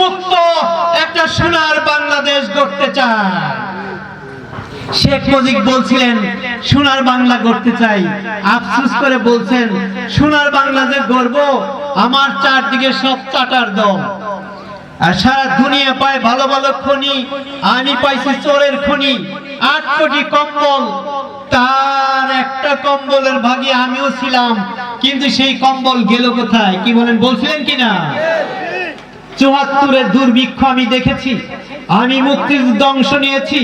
মুক্ত একটা সোনার বাংলাদেশ গড়তে চায়। শেখ মুজিব বলছিলেন সোনার বাংলা গড়তে চাই, আফসোস করে বলছেন সোনার বাংলাদেশ গড়ব, আমার চারদিকে সব চাটার দল, আর সারা দুনিয়া পায় ভালো ভালো খনি, আমি পাইছি চোরের খনি। 8 কোটি কম্বল, তার একটা কম্বলের ভাগে আমিও ছিলাম, কিন্তু সেই কম্বল গেল কোথায়? কি বলেন, বলছিলেন কিনা? ৭৪-এর দুর্ভিক্ষ আমি দেখেছি, আমি মুক্তিযুদ্ধ অংশ নিয়েছি,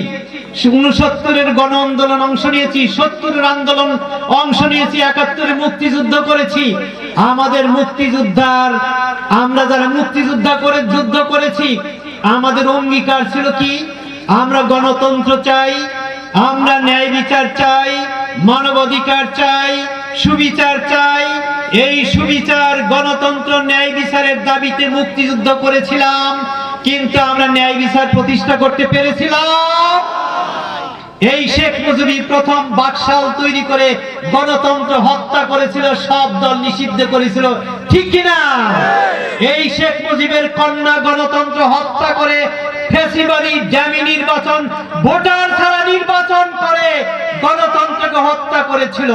৬৯-এর গণ আন্দোলন অংশ নিয়েছি, ৭০-এর আন্দোলন অংশ নিয়েছি, ৭১-এ মুক্তিযুদ্ধ করেছি। আমাদের মুক্তিযোদ্ধার, আমরা যারা মুক্তিযোদ্ধা করে যুদ্ধ করেছি, আমাদের অঙ্গীকার ছিল কি? আমরা গণতন্ত্র চাই, আমরা ন্যায় বিচার চাই, মানবাধিকার চাই, সুবিচার চাই। এই সুবিচার, গণতন্ত্র, ন্যায় বিচারের দাবিতে মুক্তিযুদ্ধ করেছিলাম, কিন্তু আমরা ন্যায় বিচার প্রতিষ্ঠা করতে পেরেছিলাম? এই শেখ মুজিব প্রথম বাকশাল তৈরি করে গণতন্ত্র হত্যা করেছিল, সব দল নিষিদ্ধ করেছিল, ঠিক কিনা? এই শেখ মুজিবের কন্যা গণতন্ত্র হত্যা করে ফ্যাসিবাদী ডামি নির্বাচন, ভোটার ছাড়া নির্বাচন করে গণতন্ত্রকে হত্যা করেছিল।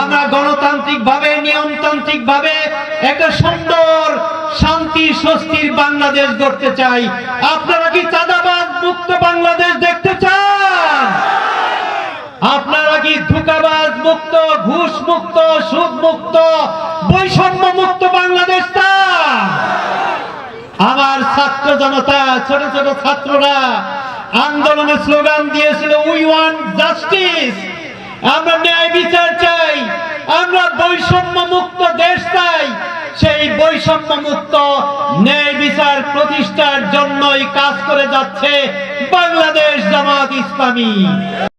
আমরা গণতান্ত্রিক ভাবে, নিয়মতান্ত্রিক ভাবে একটা সুন্দর শান্তি স্বস্তির বাংলাদেশ গড়তে চাই। আপনারা কি চাঁদাবাজ মুক্ত বাংলাদেশ দেখতে চান? আপনারা কি ধোঁকাবাজ মুক্ত, ঘুষ মুক্ত, সুদ মুক্ত, বৈষম্য মুক্ত বাংলাদেশ চান? আমার ছাত্র জনতা, ছোট ছোট ছাত্ররা আন্দোলনের স্লোগান দিয়েছিল, উই ওয়ান্ট জাস্টিস, আমরা ন্যায় বিচার চাই, আমরা বৈষম্য মুক্ত দেশ চাই। সেই বৈষম্য মুক্ত ন্যায় বিচার প্রতিষ্ঠার জন্যই কাজ করে যাচ্ছে বাংলাদেশ জামাত ইসলামী।